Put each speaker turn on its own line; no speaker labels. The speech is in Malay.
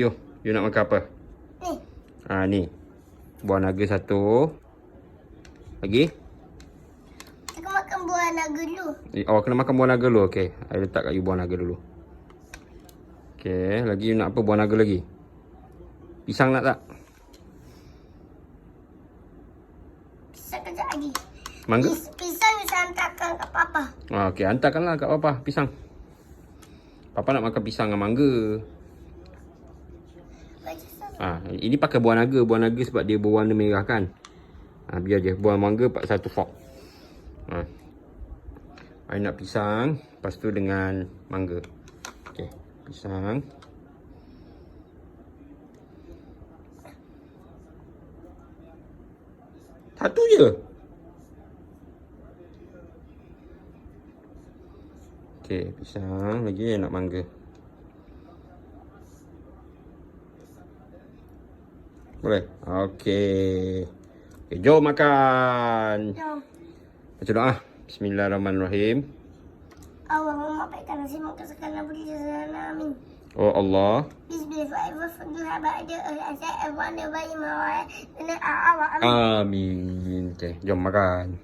Yo, you nak makan apa?
Ni.
Ni. Buah naga satu. Lagi?
Aku makan buah naga dulu.
Oh, kena makan buah naga dulu. Okey. I letak kat you buah naga dulu. Okey, lagi you nak apa buah naga lagi? Pisang nak tak?
Pisang kejap lagi.
Mangga?
Pisang bisa hantarkan kat papa.
Okey, hantarkanlah kat papa pisang. Papa nak makan pisang dengan mangga. Ini pakai buah naga. Buah naga sebab dia berwarna merah kan. Biar je. Buah mangga satu fork. I nak pisang. Lepas tu dengan mangga. Okey, pisang. Satu je. Okey, pisang. Lagi nak mangga. Boleh? Okey. Okay, jom makan.
Jom.
Baca doa. Bismillahirrahmanirrahim.
Allahumma baikkan nasi makan sekarang beri jazakallah amin.
Oh Allah. Amin. Okay, jom makan.